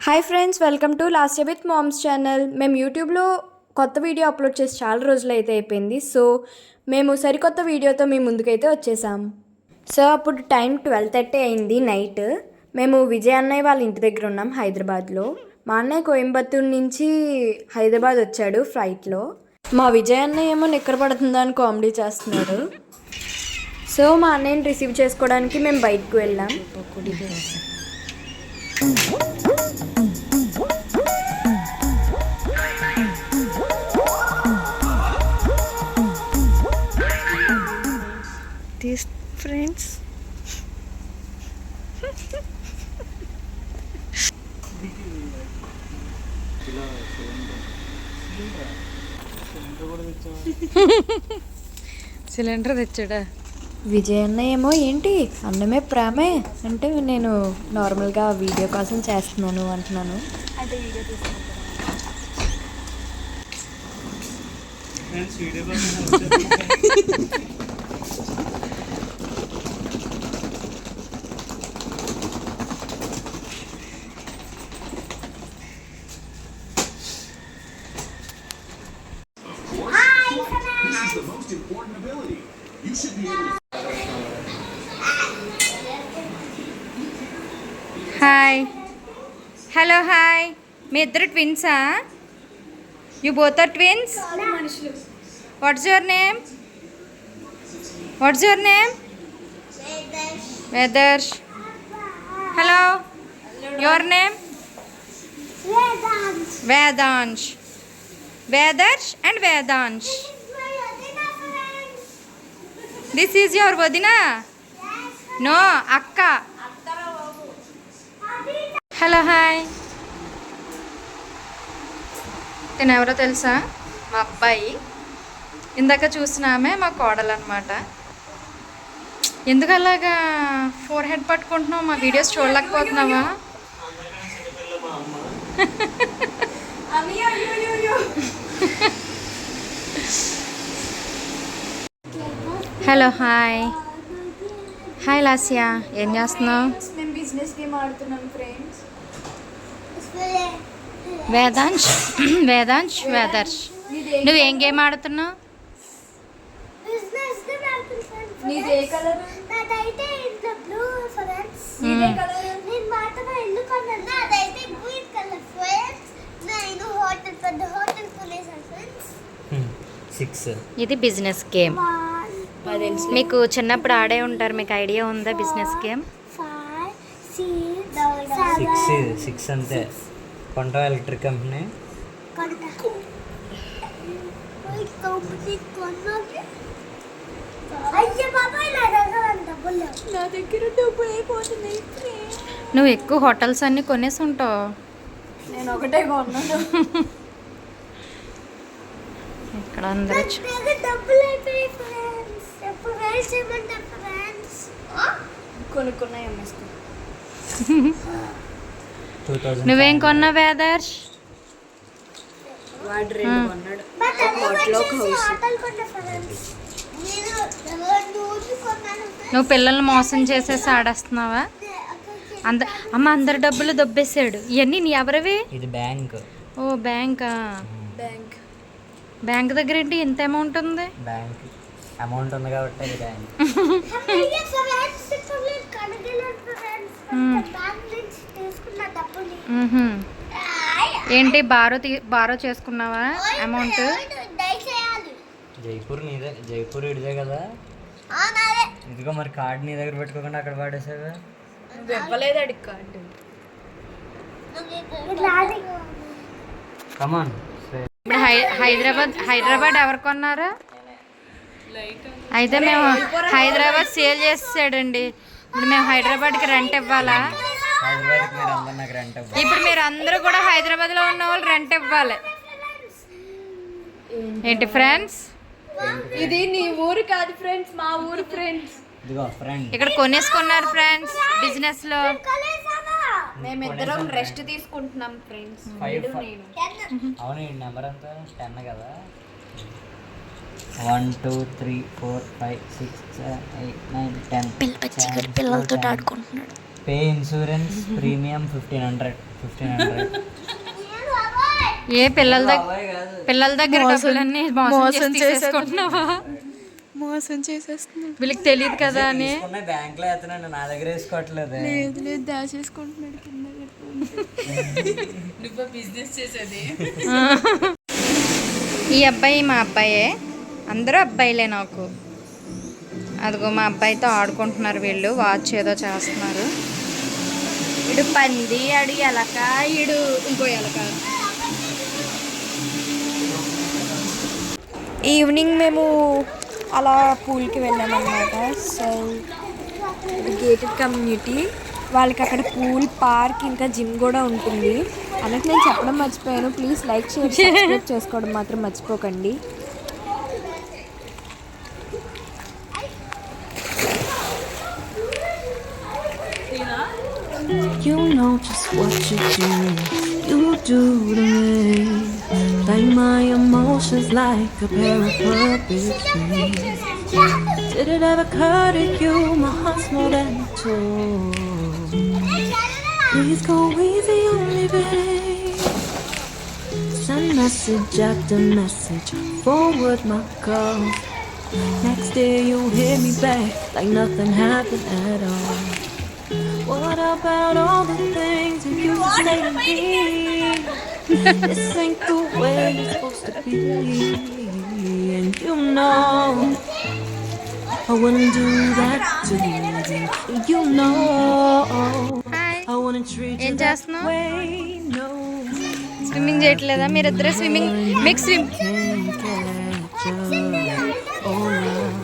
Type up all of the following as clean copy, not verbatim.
Hi friends, welcome to last with moms channel. మేము యూట్యూబ్లో కొత్త వీడియో అప్లోడ్ చేసి చాలా రోజులు అయితే అయిపోయింది. సో మేము సరికొత్త వీడియోతో మీ ముందుకైతే వచ్చేసాం. సో అప్పుడు టైం 12:30 అయింది నైట్. మేము విజయ్ అన్నయ్య వాళ్ళ ఇంటి దగ్గర ఉన్నాం హైదరాబాద్లో. మా అన్నయ్య కోయంబత్తూరు నుంచి హైదరాబాద్ వచ్చాడు ఫ్లైట్లో. మా విజయ్ అన్నయ్య ఏమో నిక్కర పడుతుందా అని కామెడీ చేస్తున్నాడు. సో మా అన్నయ్యని రిసీవ్ చేసుకోవడానికి మేము బయటకు వెళ్ళాం. ఫ్రెండ్స్ సిలిండర్ తెచ్చాడా విజయ్ అన్న ఏమో ఏంటి అన్నమే ప్రేమే అంటే నేను నార్మల్గా వీడియో కోసం చేస్తున్నాను అంటున్నాను. Hi hello hi. మీ ఇద్దరు ట్విన్సా? You both are twins? What's your name? What's your name? Vedarsh. Hello, your name? Vedansh. Vedarsh and Vedansh. This is your వదినా? నో, అక్క. Hello hi. నేను ఎవరో తెలుసా? మా అబ్బాయి. ఇందాక చూసిన ఆమె మా కోడలు అనమాట. ఎందుకు అలాగా ఫోర్ హెడ్ పట్టుకుంటున్నావు? మా వీడియోస్ చూడలేకపోతున్నావా? Hello hi. హాయ్ లాస్యా, ఏం చేస్తున్నావు? మేము బిజినెస్ గేమ్ ఆడుతున్నాం ఫ్రెండ్స్. వేదాంశ్, వేదాంశ్, వేదర్ష్. నువ్వేం గేమ్ ఆడుతున్నావు? నీది ఏ కలర్? నాదైతే ఇంట్లో బ్లూ ఫ్రెండ్స్. నీదే కలర్? నేను మాత్రం ఎల్లో కలర్. నాదైతే గ్రీన్ కలర్ ఫ్రెండ్స్. నేను హోటల్ పెద్ద హోటల్ కొనేసాను ఫ్రెండ్స్. 6. ఇది బిజినెస్ గేమ్. మీకు చిన్నప్పుడు ఆడే ఉంటారు, మీకు ఐడియా ఉందా బిజినెస్ గేమ్? 6 అంతే. కొంట ఎలక్ట్రిక్ కంపెనీ. నువ్వు ఎక్కువ హోటల్స్ అన్నీ కొనేసి ఉంటావు. నేను ఒకటే కొన్నాను. ఇక్కడ అందరూ కొనుక్కున్నాయి అమ్మేసుకో. నువ్వేం కొన్నావు వేదర్ష్? వాడు 2 కొన్నాడు. హోటల్ ఒక హౌస్. నువ్వు పిల్లల్ని మోసం చేసేసి ఆడేస్తున్నావా? అమ్మ అందరి డబ్బులు దొబ్బేసాడు. ఇవన్నీ నీ ఎవరివి? ఇది బ్యాంక్. ఓ బ్యాంకా. బ్యాంక్ దగ్గర ఏంటి ఇంత అమౌంట్ ఉంది? బ్యాంక్ అమౌంట్ ఉంది కాబట్టి ఇది బ్యాంక్. ఏంటి బారో చేసుకున్నావా అమౌంట్? జైపూర్ నీదే. జైపూర్ ఇడిదే కదా. ఇదిగో మరి కార్డు నీ దగ్గర పెట్టుకోకుండా అక్కడ పాడేసావా? ఇవ్వలేదు అడిగి కార్డు. కమాన్. ఇప్పుడు హైదరాబాద్ ఎవరు కొన్నారా? అయితే మేము హైదరాబాద్ సేల్ చేసాడండి. ఇప్పుడు మేము హైదరాబాద్కి రెంట్ ఇవ్వాలా? హైదరాబాద్కి మీరు అందరు నాకు రెంట్ ఇవ్వాలి. ఇప్పుడు మీరు అందరూ కూడా హైదరాబాద్లో ఉన్న వాళ్ళు రెంట్ ఇవ్వాలి. ఏంటి ఫ్రెండ్స్? ఇది నీ ఊరు కాదు ఫ్రెండ్స్, మా ఊరు ఫ్రెండ్స్. ఇదిగో ఫ్రెండ్. ఇక్కడ కొనేసుకున్నారు ఫ్రెండ్స్ బిజినెస్ లో. మేమిద్దరం రెస్ట్ తీసుకుంటున్నాం ఫ్రెండ్స్. అవును, ఈ నెంబర్ అంతా 10 కదా. 1 2 3 4 5 6 7 8 9 10. పిల్లలతో ఆడుకుంటున్నాడు. Pay insurance premium 1500. ఏ పిల్లల దగ్గర డబ్బులన్నీ మోసం చేసేసుకుంటున్నావా? మోసం చేసేస్తున్నాడు. వీళ్ళకి తెలియదు కదా అని బ్యాంక్ లో వేస్తున్నాను, నా దగ్గర వేసుకోవట్లేదు. లేదు లేదు దాచేసుకుంటున్నాడు కింద. ఈ అబ్బాయి మా అబ్బాయే, అందరూ అబ్బాయిలే నాకు. అదిగో మా అబ్బాయితో ఆడుకుంటున్నారు వీళ్ళు, వాచ్ ఏదో చేస్తున్నారు. ఇడు పంది, అడు ఎలక, ఇడు ఇంకో ఎలక. ఈవినింగ్ మేము అలా పూల్కి వెళ్ళామన్నమాట. సో ఇది గేటెడ్ కమ్యూనిటీ, వాళ్ళకి అక్కడ పూల్, పార్క్, ఇంకా జిమ్ కూడా ఉంటుంది. అన్నట్టు నేను చెప్పడం మర్చిపోయాను. ప్లీజ్ లైక్ షేర్ సబ్స్క్రైబ్ చేసుకోవడం మాత్రం మర్చిపోకండి. You know just what you do to me. Like my emotions like a pair of puppets. Did it ever occur to you my heart's more than a toy? Please go easy on me, babe. Send message after message, forward my calls. Next day you hit me back like nothing happened at all. What about all the things you used to say to me? This ain't the way it's supposed to be. And you know I wouldn't do that to you. You know hi, I wouldn't treat ఏం you that చేస్తున్నావు? way. No, swimming చేయట్లేదా మీరిద్దరే? Swimming మీకు swim can't catch up. Oh, love,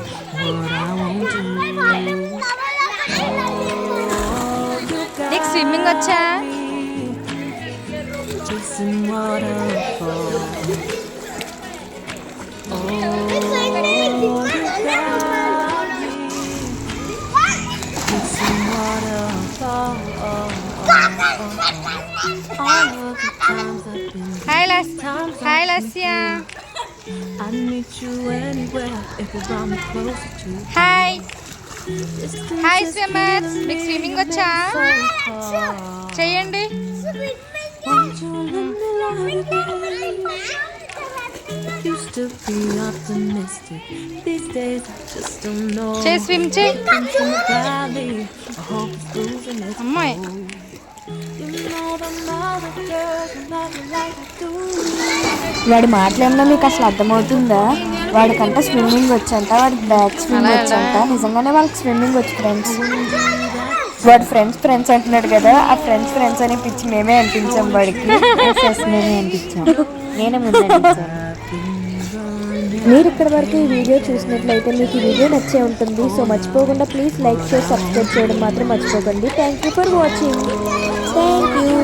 what I won't do. నీకు swimming వచ్చా? Chasing waterfall. Oh, you got me. Chasing waterfall. All of the times I've been hi Lasya. I'd meet you anywhere if you brought me closer to you. Hi hi swimmers, మీకు swimming వచ్చా? చెయ్యండి. Won't you let me love you? Used to be optimistic. These days I just don't know. చే swim చేయి. Things in the valley, I hope it's losing its అమ్మాయి hold. You know them other girls who love you like I do. వాడి మాటలేమన్నా మీకు అసలు అర్థమవుతుందా? వాడికంట swimming వచ్చంట, వాడికి back swim వచ్చంట. నిజంగానే వాళ్ళకి స్విమ్మింగ్ వచ్చి ఫ్రెండ్స్. వాడు ఫ్రెండ్స్ అంటున్నాడు కదా, ఆ ఫ్రెండ్స్ అని పిచ్చి మేమే అనిపించాం వాడికి. మేమే అనిపించాం, నేనే ముందు అనిపించాను. మీరు ఇక్కడి వరకు ఈ వీడియో చూసినట్లయితే మీకు ఈ వీడియో నచ్చే ఉంటుంది. సో మర్చిపోకుండా ప్లీజ్ లైక్ షేర్ సబ్స్క్రైబ్ చేయడం మాత్రం మర్చిపోకండి. Thank you for watching. Thank you.